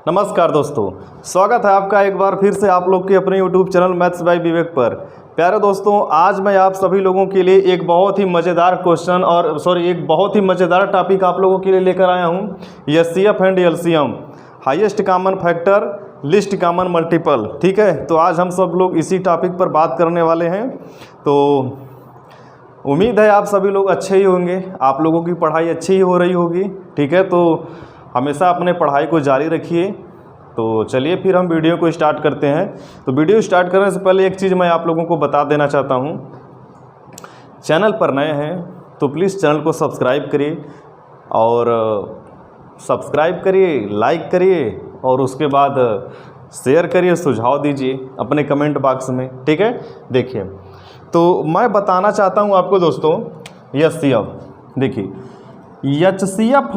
नमस्कार दोस्तों, स्वागत है आपका एक बार फिर से आप लोग के अपने YouTube चैनल मैथ्स बाय विवेक पर। प्यारे दोस्तों, आज मैं आप सभी लोगों के लिए एक बहुत ही मज़ेदार क्वेश्चन एक बहुत ही मज़ेदार टॉपिक आप लोगों के लिए लेकर आया हूं। HCF and LCM, highest common factor, list common multiple. ठीक है, तो आज हम सब लोग इसी टॉपिक पर बात करने वाले हैं। तो उम्मीद है आप सभी लोग अच्छे ही होंगे, आप लोगों की पढ़ाई अच्छी ही हो रही होगी। ठीक है, तो हमेशा अपने पढ़ाई को जारी रखिए। तो चलिए फिर हम वीडियो को स्टार्ट करते हैं। तो वीडियो स्टार्ट करने से पहले एक चीज़ मैं आप लोगों को बता देना चाहता हूं। चैनल पर नए हैं तो प्लीज़ चैनल को सब्सक्राइब करिए और लाइक करिए और उसके बाद शेयर करिए, सुझाव दीजिए अपने कमेंट बॉक्स में। ठीक है, देखिए तो मैं बताना चाहता हूं आपको दोस्तों, एचसीएफ। देखिए एचसीएफ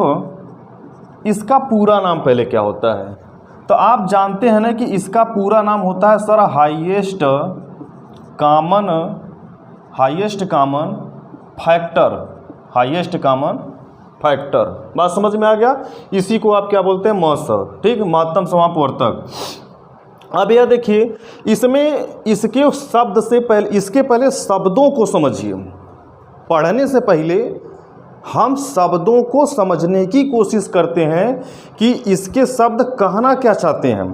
इसका पूरा नाम पहले क्या होता है, तो आप जानते हैं ना कि इसका पूरा नाम होता है sir highest common factor. Highest common factor, बात समझ में आ गया। इसी को आप क्या बोलते हैं, मस। ठीक, महत्तम समापवर्तक। अब यह देखिए, इसमें इसके शब्द से पहले, इसके पहले शब्दों को समझिए। पढ़ने से पहले हम शब्दों को समझने की कोशिश करते हैं कि इसके शब्द कहना क्या चाहते हैं।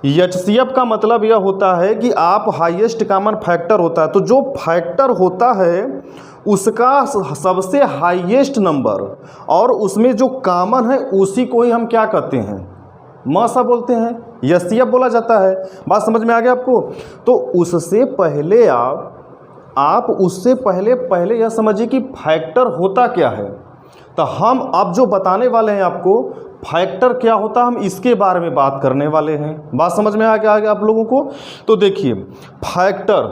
एचसीएफ का मतलब यह होता है कि आप हाईएस्ट कॉमन फैक्टर होता है, तो जो फैक्टर होता है उसका सबसे हाईएस्ट नंबर और उसमें जो कॉमन है उसी को ही हम क्या कहते हैं, मसा बोलते हैं, एचसीएफ बोला जाता है। बात समझ में आ गया आपको। तो उससे पहले आप उससे पहले यह समझिए कि फैक्टर होता क्या है। तो हम अब जो बताने वाले हैं आपको फैक्टर क्या होता है, हम इसके बारे में बात करने वाले हैं। बात समझ में आ गया आप लोगों को। तो देखिए फैक्टर,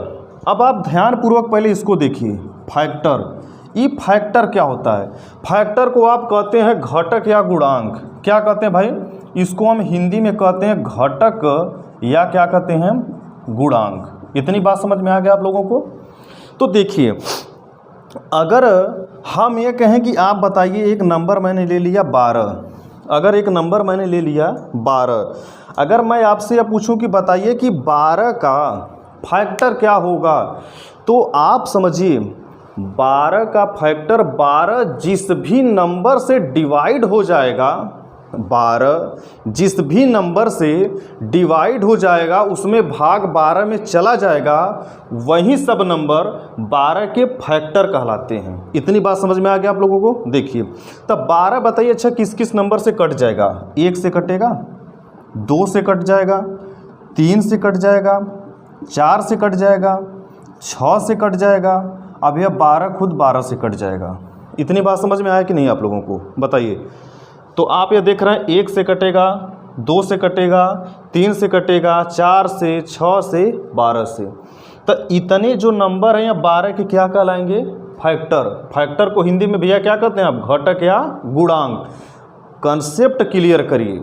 अब आप ध्यानपूर्वक पहले इसको देखिए। फैक्टर, ये फैक्टर क्या होता है। फैक्टर को आप कहते हैं घटक या गुणांक। क्या कहते हैं भाई, इसको हम हिंदी में कहते हैं घटक या क्या कहते हैं, गुणांक। इतनी बात समझ में आ गया आप लोगों को। तो देखिए, अगर हम ये कहें कि आप बताइए एक नंबर मैंने ले लिया 12, अगर एक नंबर मैंने ले लिया 12, अगर मैं आपसे यह पूछूं कि बताइए कि 12 का फैक्टर क्या होगा, तो आप समझिए 12 का फैक्टर 12 जिस भी नंबर से डिवाइड हो जाएगा, 12 जिस भी नंबर से डिवाइड हो जाएगा उसमें भाग 12 में चला जाएगा, वही सब नंबर 12 के फैक्टर कहलाते हैं। इतनी बात समझ में आ गया आप लोगों को। देखिए तब 12 बताइए, अच्छा किस किस नंबर से कट जाएगा। 1 से कटेगा, 2 से कट जाएगा, 3 से कट जाएगा, 4 से कट जाएगा, 6 से कट जाएगा। अब यह 12 खुद 12 से कट जाएगा। इतनी बात समझ में आया कि नहीं आप लोगों को, बताइए। तो आप ये देख रहे हैं 1 से कटेगा, 2 से कटेगा, 3 से कटेगा, 4 से, 6 से, 12 से। तो इतने जो नंबर हैं या 12 के क्या कहलाएंगे, फैक्टर। फैक्टर को हिंदी में भैया क्या कहते हैं आप, घटक या गुणांक। कंसेप्ट क्लियर करिए।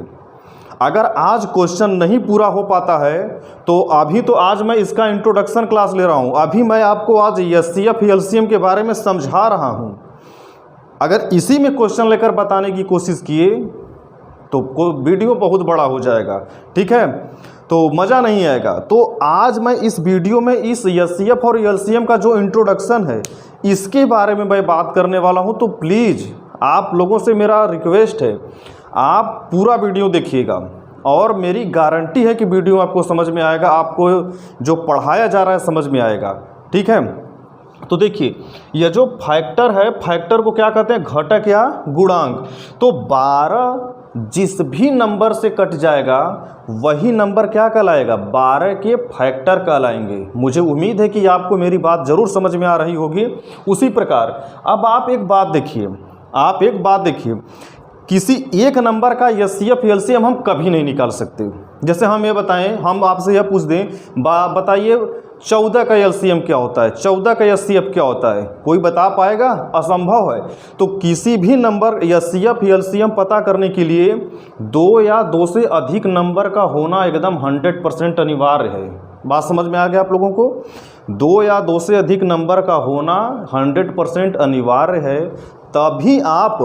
अगर आज क्वेश्चन नहीं पूरा हो पाता है तो अभी तो आज मैं इसका इंट्रोडक्शन क्लास ले रहा हूँ। अभी मैं आपको आज एचसीएफ एलसीएम के बारे में समझा रहा हूँ। अगर इसी में क्वेश्चन लेकर बताने की कोशिश किए तो वीडियो बहुत बड़ा हो जाएगा। ठीक है, तो मज़ा नहीं आएगा। तो आज मैं इस वीडियो में इस एचसीएफ और एलसीएम का जो इंट्रोडक्शन है इसके बारे में मैं बात करने वाला हूं। तो प्लीज़ आप लोगों से मेरा रिक्वेस्ट है, आप पूरा वीडियो देखिएगा और मेरी गारंटी है कि वीडियो आपको समझ में आएगा, आपको जो पढ़ाया जा रहा है समझ में आएगा। ठीक है, तो देखिए यह जो फैक्टर है, फैक्टर को क्या कहते हैं, घटक या गुणांक। तो 12 जिस भी नंबर से कट जाएगा वही नंबर क्या कहलाएगा, 12 के फैक्टर कहलाएंगे। मुझे उम्मीद है कि आपको मेरी बात ज़रूर समझ में आ रही होगी। उसी प्रकार अब आप एक बात देखिए, किसी एक नंबर का एचसीएफ एलसीएम हम कभी नहीं निकाल सकते। जैसे हम ये बताएं, हम आपसे यह पूछ दें, बताइए 14 का एलसीएम क्या होता है, 14 का एचसीएफ क्या होता है, कोई बता पाएगा, असंभव है। तो किसी भी नंबर एचसीएफ एलसीएम पता करने के लिए 2 या 2 से अधिक नंबर का होना एकदम 100% अनिवार्य है। बात समझ में आ गया आप लोगों को। 2 या 2 से अधिक नंबर का होना 100% अनिवार्य है, तभी आप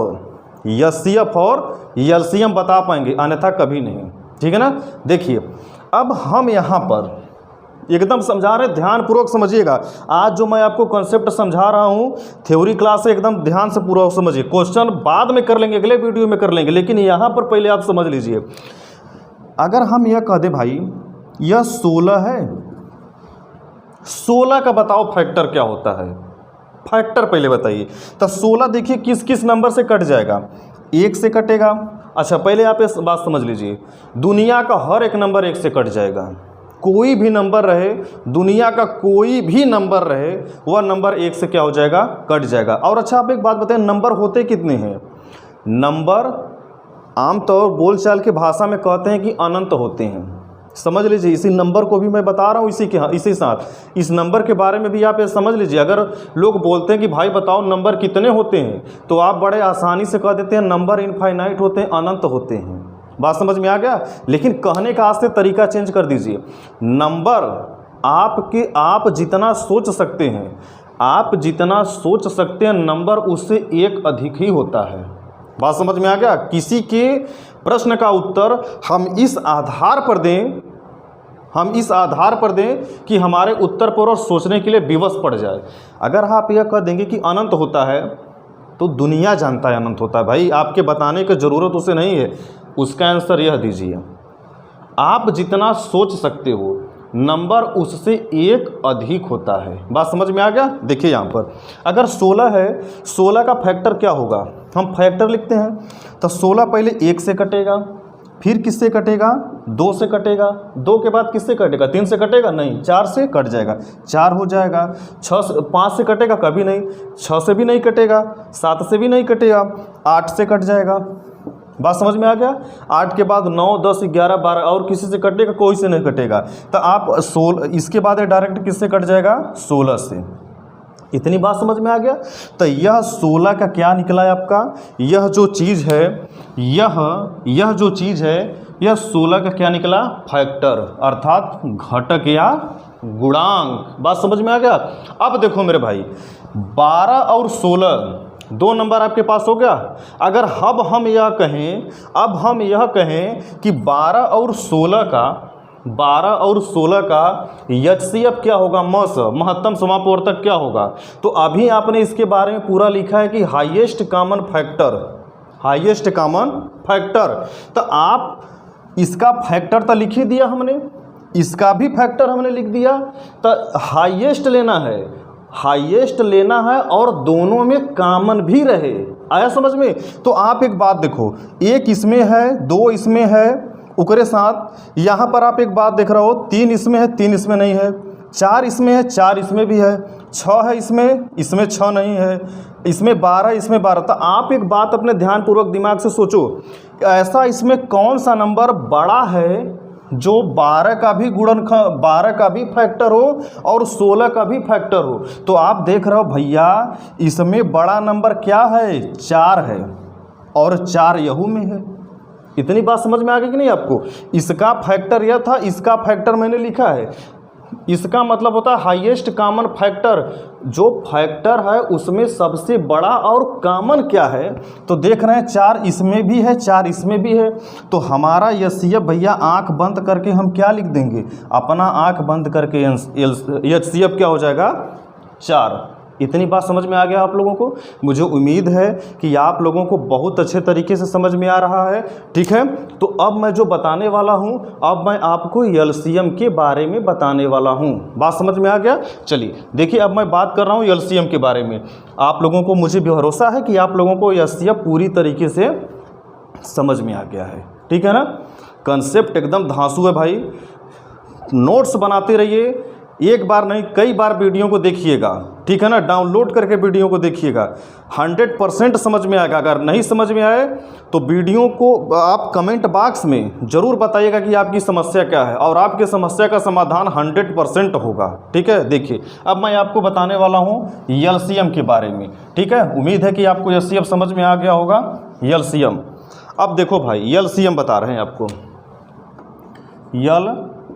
एचसीएफ और एलसीएम बता पाएंगे, अन्यथा कभी नहीं। ठीक है ना। देखिए अब हम यहाँ पर एकदम समझा रहे, ध्यानपूर्वक समझिएगा। आज जो मैं आपको कॉन्सेप्ट समझा रहा हूँ थ्योरी क्लास है, एकदम ध्यान से पूरा समझिए। क्वेश्चन बाद में कर लेंगे, अगले वीडियो में कर लेंगे, लेकिन यहाँ पर पहले आप समझ लीजिए। अगर हम यह कह दें भाई यह 16 है, 16 का बताओ फैक्टर क्या होता है, फैक्टर पहले बताइए। तो 16 देखिए किस किस नंबर से कट जाएगा, 1 से कटेगा। अच्छा पहले आप इस बात समझ लीजिए, दुनिया का हर एक नंबर 1 से कट जाएगा। कोई भी नंबर रहे, दुनिया का कोई भी नंबर रहे, वह नंबर 1 से क्या हो जाएगा, कट जाएगा। और अच्छा आप एक बात बताएं, नंबर होते कितने हैं? नंबर आमतौर बोलचाल की भाषा में कहते हैं कि अनंत होते हैं। समझ लीजिए, इसी नंबर को भी मैं बता रहा हूँ इसी साथ इस नंबर के बारे में भी आप ये समझ लीजिए। अगर लोग बोलते हैं कि भाई बताओ नंबर कितने होते हैं, तो आप बड़े आसानी से कह देते हैं नंबर इनफाइनाइट होते हैं, अनंत होते हैं। बात समझ में आ गया। लेकिन कहने का आज से तरीका चेंज कर दीजिए। नंबर आप जितना सोच सकते हैं, आप जितना सोच सकते हैं, नंबर उससे 1 अधिक ही होता है। बात समझ में आ गया। किसी के प्रश्न का उत्तर हम इस आधार पर दें कि हमारे उत्तर पर और सोचने के लिए विवश पड़ जाए। अगर आप यह कह देंगे कि अनंत होता है, तो दुनिया जानता है अनंत होता है भाई, आपके बताने की ज़रूरत उसे नहीं है। उसका आंसर यह दीजिए, आप जितना सोच सकते हो नंबर उससे 1 अधिक होता है। बात समझ में आ गया। देखिए यहाँ पर अगर 16 है, 16 का फैक्टर क्या होगा, हम फैक्टर लिखते हैं। तो 16 पहले 1 से कटेगा, फिर किससे कटेगा, 2 से कटेगा, 2 के बाद किससे कटेगा, 3 से कटेगा, नहीं 4 से कट जाएगा, 4 हो जाएगा। 5 से कटेगा, कभी नहीं, 6 से भी नहीं कटेगा, 7 से भी नहीं कटेगा, 8 से कट जाएगा। बात समझ में आ गया। 8 के बाद 9, 10, 11, 12 और किसी से कटेगा, कोई से नहीं कटेगा। तो आप 16 इसके बाद डायरेक्ट किससे कट जाएगा, 16 से। इतनी बात समझ में आ गया। तो यह 16 का क्या निकला है आपका, यह जो चीज़ है, यह जो चीज़ है, यह 16 का क्या निकला, फैक्टर, अर्थात घटक या गुणांक। बात समझ में आ गया। अब देखो मेरे भाई, 12 और 16 2 नंबर आपके पास हो गया। अगर अब हम यह कहें कि 12 और 16 का एचसीएफ क्या होगा, महत्तम समापवर्तक क्या होगा, तो अभी आपने इसके बारे में पूरा लिखा है कि हाईएस्ट कॉमन फैक्टर। तो आप इसका फैक्टर तो लिख ही दिया हमने, इसका भी फैक्टर हमने लिख दिया। तो हाईएस्ट लेना है और दोनों में कॉमन भी रहे। आया समझ में। तो आप एक बात देखो, 1 इसमें है, 2 इसमें है, उकरे साथ यहाँ पर आप एक बात देख रहे हो, 3 इसमें है, 3 इसमें नहीं है, 4 इसमें है, 4 इसमें भी है, 6 है इसमें 6 नहीं है, इसमें 12, इसमें 12। तो आप एक बात अपने ध्यानपूर्वक दिमाग से सोचो, ऐसा इसमें कौन सा नंबर बड़ा है जो 12 का भी 12 का भी फैक्टर हो और 16 का भी फैक्टर हो। तो आप देख रहे हो भैया, इसमें बड़ा नंबर क्या है, 4 है, और 4 यहू में है। इतनी बात समझ में आ गई कि नहीं आपको। इसका फैक्टर यह था, इसका फैक्टर मैंने लिखा है। इसका मतलब होता है हाईएस्ट कॉमन फैक्टर, जो फैक्टर है उसमें सबसे बड़ा और कॉमन क्या है। तो देख रहे हैं 4 इसमें भी है, 4 इसमें भी है। तो हमारा एचसीएफ भैया आंख बंद करके हम क्या लिख देंगे, अपना आंख बंद करके एचसीएफ क्या हो जाएगा, 4। इतनी बात समझ में आ गया आप लोगों को। मुझे उम्मीद है कि आप लोगों को बहुत अच्छे तरीके से समझ में आ रहा है। ठीक है, तो अब मैं जो बताने वाला हूं, अब मैं आपको एलसीएम के बारे में बताने वाला हूं। बात समझ में आ गया। चलिए देखिए, अब मैं बात कर रहा हूं एलसीएम के बारे में। आप लोगों को मुझे भरोसा है कि आप लोगों को एलसीएम पूरी तरीके से समझ में आ गया है। ठीक है ना। कंसेप्ट एकदम धांसू है भाई। नोट्स बनाते रहिए, एक बार नहीं कई बार वीडियो को देखिएगा। ठीक है ना, डाउनलोड करके वीडियो को देखिएगा, 100% समझ में आएगा। अगर नहीं समझ में आए तो वीडियो को आप कमेंट बॉक्स में ज़रूर बताइएगा कि आपकी समस्या क्या है, और आपके समस्या का समाधान 100% होगा। ठीक है, देखिए अब मैं आपको बताने वाला हूँ एलसीएम के बारे में। ठीक है, उम्मीद है कि आपको एलसीएम समझ में आ गया होगा। एलसीएम, अब देखो भाई एलसीएम बता रहे हैं आपको,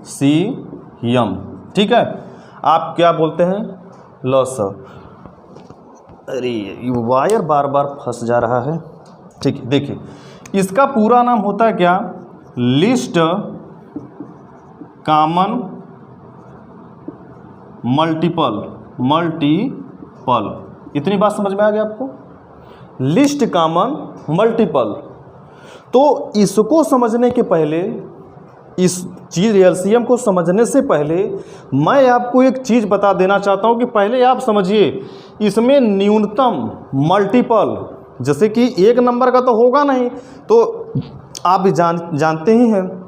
एलसीएम। ठीक है, आप क्या बोलते हैं, लॉस। अरे वायर बार बार फंस जा रहा है। ठीक है, देखिए इसका पूरा नाम होता है क्या, लिस्ट कॉमन मल्टीपल, इतनी बात समझ में आ गई आपको? List common multiple. तो इसको समझने के पहले, इस चीज़ एलसीएम को समझने से पहले मैं आपको एक चीज़ बता देना चाहता हूं कि पहले आप समझिए इसमें न्यूनतम मल्टीपल, जैसे कि एक नंबर का तो होगा नहीं, तो आप भी जानते ही हैं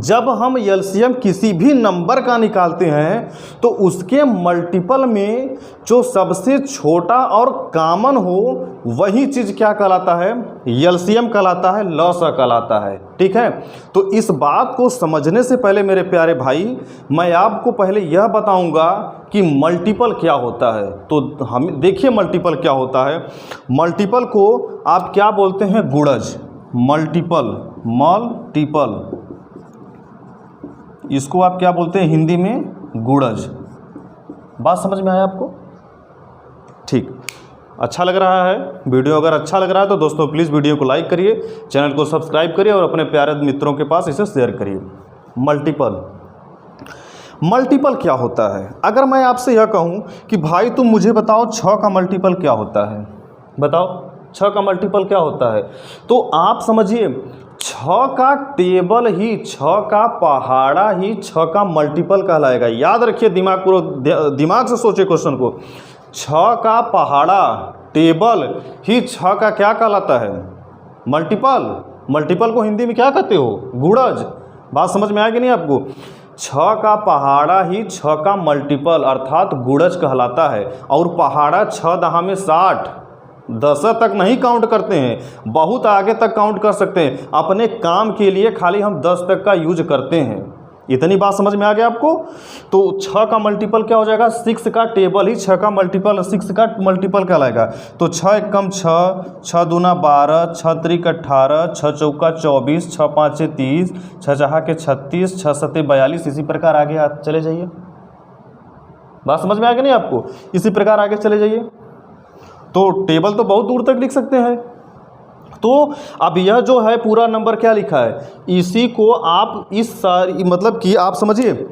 जब हम एलसीएम किसी भी नंबर का निकालते हैं तो उसके मल्टीपल में जो सबसे छोटा और कॉमन हो वही चीज़ क्या कहलाता है? एलसीएम कहलाता है, लॉसा कहलाता है। ठीक है, तो इस बात को समझने से पहले मेरे प्यारे भाई मैं आपको पहले यह बताऊंगा कि मल्टीपल क्या होता है। तो हम देखिए मल्टीपल क्या होता है। मल्टीपल को आप क्या बोलते हैं? गुणज। मल्टीपल, इसको आप क्या बोलते हैं हिंदी में? गुणज। बात समझ में आया आपको? ठीक, अच्छा लग रहा है वीडियो? अगर अच्छा लग रहा है तो दोस्तों प्लीज़ वीडियो को लाइक करिए, चैनल को सब्सक्राइब करिए और अपने प्यारे मित्रों के पास इसे शेयर करिए। मल्टीपल क्या होता है? अगर मैं आपसे यह कहूं कि भाई तुम मुझे बताओ 6 का मल्टीपल क्या होता है, बताओ 6 का मल्टीपल क्या होता है, तो आप समझिए 6 का टेबल ही, 6 का पहाड़ा ही 6 का मल्टीपल कहलाएगा। याद रखिए, दिमाग से सोचिए क्वेश्चन को। 6 का पहाड़ा टेबल ही 6 का क्या कहलाता है? मल्टीपल को हिंदी में क्या कहते हो? गुणज। बात समझ में आएगी नहीं आपको? 6 का पहाड़ा ही 6 का मल्टीपल अर्थात गुणज कहलाता है। और पहाड़ा 6 दहा में 60, 10 तक नहीं काउंट करते हैं, बहुत आगे तक काउंट कर सकते हैं। अपने काम के लिए खाली हम 10 तक का यूज करते हैं। इतनी बात समझ में आ गया आपको? तो 6 का मल्टीपल क्या हो जाएगा? 6 का टेबल ही 6 का मल्टीपल, 6 का मल्टीपल कहलाएगा। तो 6 एकम 6, 6 दूना 12, 6 त्रिक 18, 6 चौका 24, 6 पाँचे 30, 6 जहाँ के 36, 6 सत्ते 42। इसी प्रकार आगे आप चले जाइए। बात समझ में आ गया नहीं आपको? इसी प्रकार आगे चले जाइए। तो टेबल तो बहुत दूर तक लिख सकते हैं। तो अब यह जो है पूरा नंबर क्या लिखा है, इसी को आप इस सारी मतलब कि आप समझिए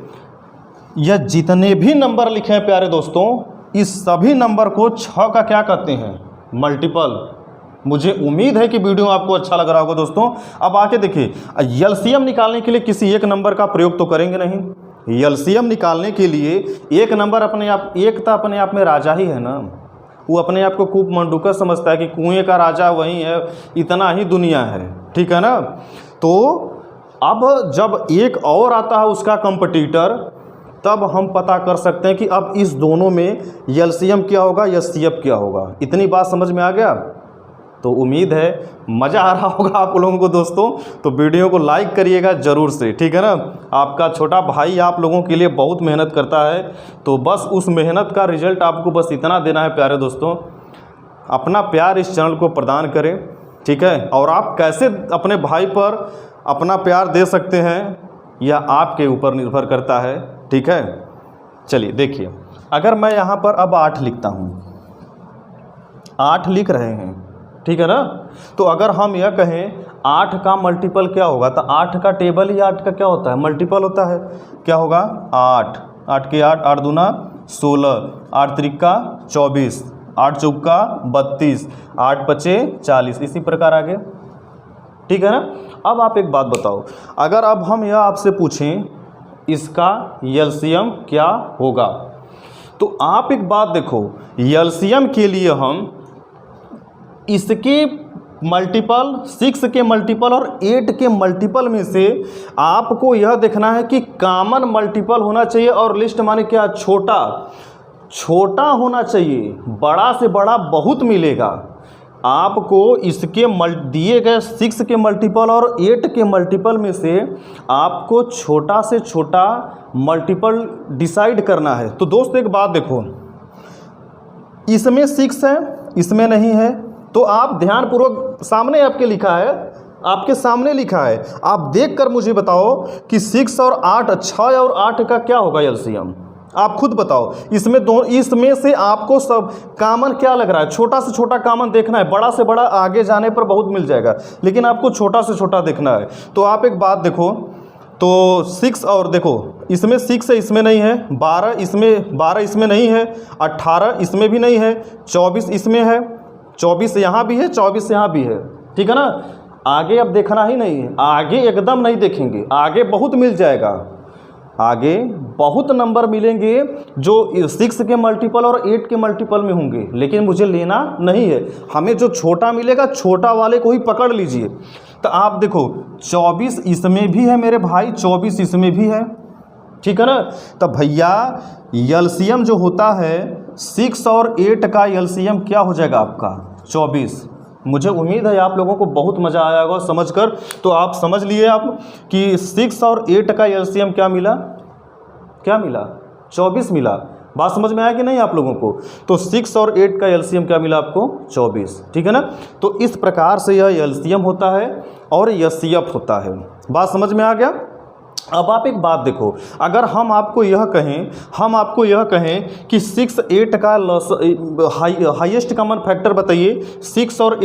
यह जितने भी नंबर लिखे हैं प्यारे दोस्तों, इस सभी नंबर को 6 का क्या कहते हैं? मल्टीपल। मुझे उम्मीद है कि वीडियो आपको अच्छा लग रहा होगा दोस्तों। अब आके देखिए, एलसीएम निकालने के लिए किसी एक नंबर का प्रयोग तो करेंगे नहीं। एलसीएम निकालने के लिए एक नंबर अपने आप, एक तो अपने आप में राजा ही है ना। वो अपने आप को खूब मंडूका समझता है कि कुएं का राजा वही है, इतना ही दुनिया है। ठीक है ना? तो अब जब एक और आता है उसका कंपटीटर, तब हम पता कर सकते हैं कि अब इस दोनों में एलसीएम क्या होगा, एचसीएफ क्या होगा। इतनी बात समझ में आ गया? तो उम्मीद है मज़ा आ रहा होगा आप लोगों को दोस्तों। तो वीडियो को लाइक करिएगा ज़रूर से, ठीक है ना? आपका छोटा भाई आप लोगों के लिए बहुत मेहनत करता है, तो बस उस मेहनत का रिजल्ट आपको बस इतना देना है प्यारे दोस्तों। अपना प्यार इस चैनल को प्रदान करें, ठीक है? और आप कैसे अपने भाई पर अपना प्यार दे सकते हैं यह आपके ऊपर निर्भर करता है, ठीक है? चलिए देखिए, अगर मैं यहाँ पर अब 8 लिखता हूँ, 8 लिख रहे हैं, ठीक है ना? तो अगर हम यह कहें 8 का मल्टीपल क्या होगा, तो 8 का टेबल ही 8 का क्या होता है? मल्टीपल होता है। क्या होगा? 8, 8 के 8, 8 दूना 16, 8 त्रिका 24, 8 चौका 32, 8 पचे 40। इसी प्रकार आगे, ठीक है ना? अब आप एक बात बताओ, अगर अब हम यह आपसे पूछें इसका एलसीएम क्या होगा, तो आप एक बात देखो, एलसीएम के लिए हम इसके मल्टीपल, 6 के मल्टीपल और 8 के मल्टीपल में से आपको यह देखना है कि कॉमन मल्टीपल होना चाहिए और लिस्ट माने क्या? छोटा होना चाहिए। बड़ा से बड़ा बहुत मिलेगा आपको। इसके दिए गए 6 के मल्टीपल और 8 के मल्टीपल में से आपको छोटा से छोटा मल्टीपल डिसाइड करना है। तो दोस्त एक बात देखो, इसमें 6 है, इसमें नहीं है, तो आप ध्यानपूर्वक, सामने आपके लिखा है, आपके सामने लिखा है, आप देखकर मुझे बताओ कि 6 और 8, 6 और 8 का क्या होगा एलसीएम? आप खुद बताओ, इसमें से आपको सब कॉमन क्या लग रहा है? छोटा से छोटा कॉमन देखना है, बड़ा से बड़ा आगे जाने पर बहुत मिल जाएगा, लेकिन आपको छोटा से छोटा देखना है। तो आप एक बात देखो, तो 6 और देखो इसमें 6 है, इसमें नहीं है, 12 इसमें नहीं है, 18 इसमें भी नहीं है, 24 इसमें है, 24 यहाँ भी है, 24 यहाँ भी है, ठीक है ना। आगे अब देखना ही नहीं है, आगे एकदम नहीं देखेंगे, आगे बहुत मिल जाएगा, आगे बहुत नंबर मिलेंगे जो 6 के मल्टीपल और 8 के मल्टीपल में होंगे, लेकिन मुझे लेना नहीं है, हमें जो छोटा मिलेगा छोटा वाले को ही पकड़ लीजिए। तो आप देखो 24 इसमें भी है मेरे भाई, 24 इसमें भी है, ठीक है ना। तो भैया एलसीएम जो होता है 6 और 8 का एलसीएम क्या हो जाएगा आपका? 24। मुझे उम्मीद है आप लोगों को बहुत मज़ा आया होगा समझकर। तो आप समझ लिए आप कि 6 और 8 का एलसीएम क्या मिला? क्या मिला? 24 मिला। बात समझ में आया कि नहीं आप लोगों को? तो 6 और 8 का एलसीएम क्या मिला आपको? 24, ठीक है ना। तो इस प्रकार से यह एलसीएम होता है और एचसीएफ होता है। बात समझ में आ गया? अब आप एक बात देखो, अगर हम आपको यह कहें कि 6 8 का हाईएस्ट कॉमन फैक्टर बताइए, 6 और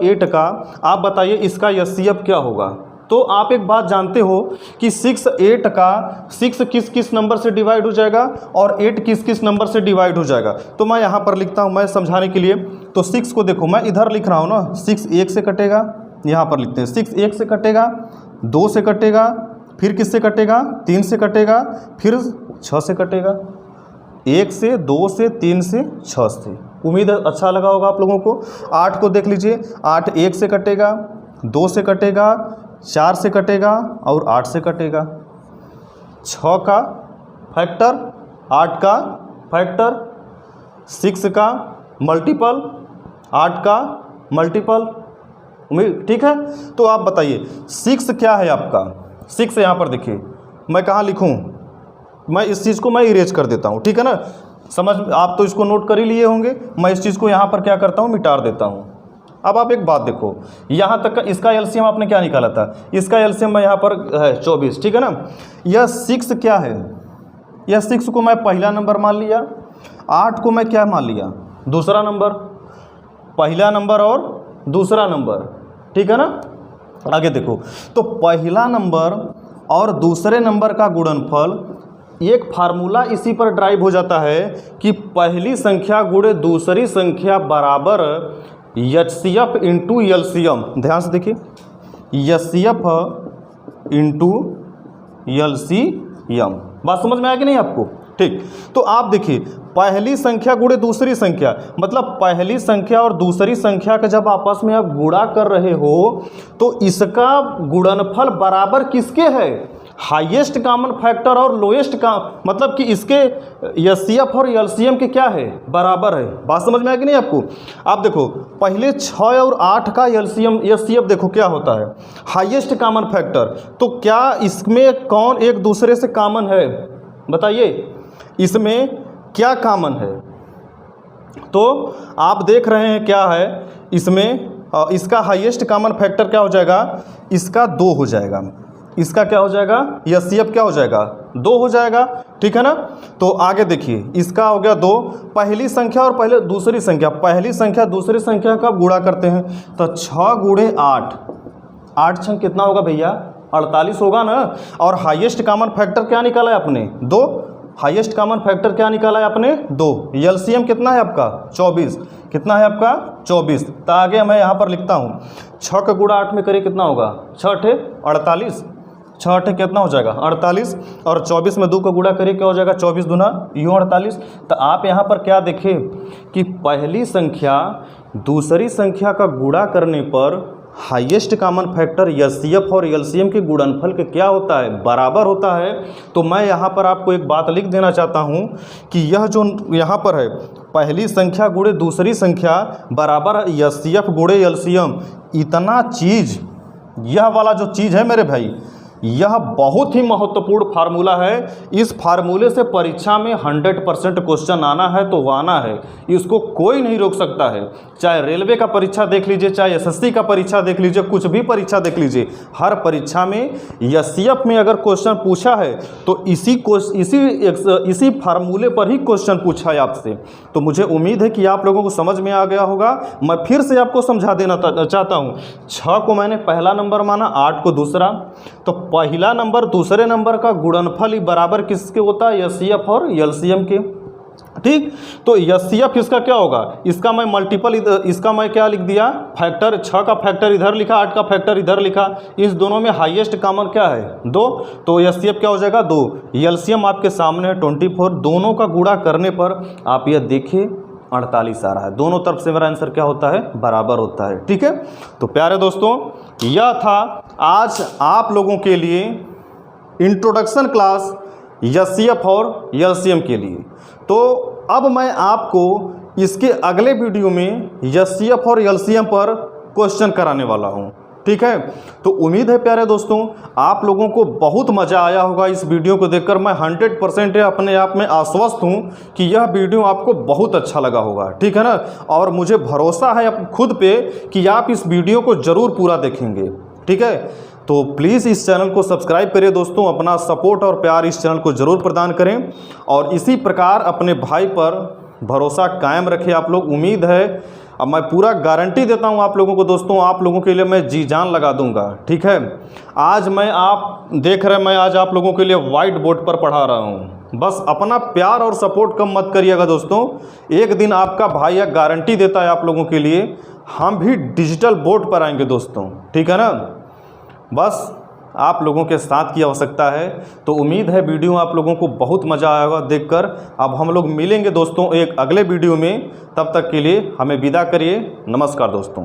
8 का आप बताइए इसका एचसीएफ क्या होगा? तो आप एक बात जानते हो कि 6 8 का 6 किस किस नंबर से डिवाइड हो जाएगा और 8 किस किस नंबर से डिवाइड हो जाएगा। तो मैं यहाँ पर लिखता हूँ मैं समझाने के लिए। तो 6 को देखो, मैं इधर लिख रहा हूँ ना, 6 1 से कटेगा, यहाँ पर लिखते हैं 6 1 से कटेगा, 2 से कटेगा, फिर किससे कटेगा? 3 से कटेगा, फिर 6 से कटेगा, 1 से 2 से 3 से 6 से। उम्मीद है अच्छा लगा होगा आप लोगों को। 8 को देख लीजिए, 8 1 से कटेगा, 2 से कटेगा, 4 से कटेगा और 8 से कटेगा। 6 का फैक्टर, 8 का फैक्टर, 6 का मल्टीपल, 8 का मल्टीपल, ठीक है। तो आप बताइए 6 क्या है आपका? 6 यहाँ पर देखिए, मैं कहाँ लिखूँ? मैं इस चीज़ को मैं इरेज कर देता हूँ, ठीक है ना। समझ, आप तो इसको नोट कर ही लिए होंगे, मैं इस चीज़ को यहाँ पर क्या करता हूँ? मिटा देता हूँ। अब आप एक बात देखो, यहाँ तक का इसका एलसीएम आपने क्या निकाला था? इसका एलसीएम मैं यहाँ पर है 24, ठीक है ना। यह 6 क्या है? यह 6 को मैं पहला नंबर मान लिया, 8 को मैं क्या मान लिया? दूसरा नंबर। पहला नंबर और दूसरा नंबर, ठीक है ना। आगे देखो, तो पहला नंबर और दूसरे नंबर का गुणनफल, एक फार्मूला इसी पर ड्राइव हो जाता है कि पहली संख्या गुणे दूसरी संख्या बराबर एचसीएफ इंटू एलसीएम। ध्यान से देखिए, एचसीएफ इंटू एलसीएम। बात समझ में आया कि नहीं आपको? ठीक। तो आप देखिए, पहली संख्या गुणे दूसरी संख्या, मतलब पहली संख्या और दूसरी संख्या का जब आपस में आप गुणा कर रहे हो तो इसका गुणनफल बराबर किसके है? हाईएस्ट कॉमन फैक्टर और लोएस्ट का, मतलब कि इसके एचसीएफ और एलसीएम के क्या है? बराबर है। बात समझ में आया कि नहीं आपको? आप देखो, पहले 6 और 8 का एलसीएम एचसीएफ देखो क्या होता है? Highest common factor. तो क्या इसमें कौन एक दूसरे से कॉमन है? बताइए, इसमें क्या कॉमन है? तो आप देख रहे हैं क्या है इसमें, इसका हाईएस्ट कॉमन फैक्टर क्या हो जाएगा? इसका 2 हो जाएगा। इसका क्या हो जाएगा? एचसीएफ क्या हो जाएगा? 2 हो जाएगा, ठीक है ना। तो आगे देखिए, इसका हो गया 2। पहली संख्या और पहले दूसरी संख्या, पहली संख्या दूसरी संख्या का गुणा करते हैं, तो 6 गुणे 8, 8 छंग कितना होगा भैया? 48 होगा ना। और हाईएस्ट कॉमन फैक्टर क्या निकाला है आपने? 2। हाईएस्ट कॉमन फैक्टर क्या निकाला है आपने? 2। एलसीएम कितना है आपका? 24। कितना है आपका? 24। तो आगे मैं यहाँ पर लिखता हूँ, 6 का गुणा 8 में करिए, कितना होगा? 6 8 48, 6 8 कितना हो जाएगा? 48। और 24 में 2 का गुणा करिए, क्या हो जाएगा? 24 दूना यूँ 48। तो आप यहाँ पर क्या देखें कि पहली संख्या दूसरी संख्या का गुणा करने पर हाईएस्ट कॉमन फैक्टर एचसीएफ और एलसीएम के गुणनफल के क्या होता है? बराबर होता है। तो मैं यहाँ पर आपको एक बात लिख देना चाहता हूँ कि यह जो यहाँ पर है, पहली संख्या गुणे दूसरी संख्या बराबर एचसीएफ गुणे एलसीएम, इतना चीज़, यह वाला जो चीज़ है मेरे भाई, यह बहुत ही महत्वपूर्ण फार्मूला है। इस फार्मूले से परीक्षा में 100% क्वेश्चन आना है तो वो आना है, इसको कोई नहीं रोक सकता है। चाहे रेलवे का परीक्षा देख लीजिए, चाहे एसएससी का परीक्षा देख लीजिए, कुछ भी परीक्षा देख लीजिए, हर परीक्षा में एससीएफ में अगर क्वेश्चन पूछा है तो इसी फार्मूले पर ही क्वेश्चन पूछा है आपसे। तो मुझे उम्मीद है कि आप लोगों को समझ में आ गया होगा। मैं फिर से आपको समझा देना चाहता हूँ। 6 को मैंने पहला नंबर माना, 8 को दूसरा। तो पहला नंबर दूसरे नंबर का गुणनफल ही बराबर किसके होता है? एचसीएफ और एलसीएम के। ठीक, तो एचसीएफ इसका क्या होगा? इसका मैं मल्टीपल, इसका मैं क्या लिख दिया? फैक्टर। 6 का फैक्टर इधर लिखा, 8 का फैक्टर इधर लिखा। इस दोनों में हाईएस्ट कॉमन क्या है? 2। तो एचसीएफ क्या हो जाएगा? 2। एलसीएम आपके सामने है 24। दोनों का गुणा करने पर आप यह देखिए 48 आ रहा है। दोनों तरफ से मेरा आंसर क्या होता है? बराबर होता है। ठीक है, तो प्यारे दोस्तों, यह था आज आप लोगों के लिए इंट्रोडक्शन क्लास एचसीएफ और एलसीएम के लिए। तो अब मैं आपको इसके अगले वीडियो में एचसीएफ और एलसीएम पर क्वेश्चन कराने वाला हूं। ठीक है, तो उम्मीद है प्यारे दोस्तों आप लोगों को बहुत मज़ा आया होगा इस वीडियो को देखकर। मैं 100% अपने आप में आश्वस्त हूं कि यह वीडियो आपको बहुत अच्छा लगा होगा। ठीक है ना, और मुझे भरोसा है खुद पे कि आप इस वीडियो को ज़रूर पूरा देखेंगे। ठीक है, तो प्लीज़ इस चैनल को सब्सक्राइब करें दोस्तों। अपना सपोर्ट और प्यार इस चैनल को ज़रूर प्रदान करें और इसी प्रकार अपने भाई पर भरोसा कायम रखें आप लोग। उम्मीद है, अब मैं पूरा गारंटी देता हूं आप लोगों को दोस्तों, आप लोगों के लिए मैं जी जान लगा दूंगा। ठीक है, आज आप देख रहे हैं, मैं आज आप लोगों के लिए वाइट बोर्ड पर पढ़ा रहा हूं। बस अपना प्यार और सपोर्ट कम मत करिएगा दोस्तों। एक दिन आपका भाई यह गारंटी देता है आप लोगों के लिए, हम भी डिजिटल बोर्ड पर आएंगे दोस्तों। ठीक है ना, बस आप लोगों के साथ की आवश्यकता है। तो उम्मीद है वीडियो आप लोगों को बहुत मज़ा आएगा देखकर। अब हम लोग मिलेंगे दोस्तों एक अगले वीडियो में, तब तक के लिए हमें विदा करिए। नमस्कार दोस्तों।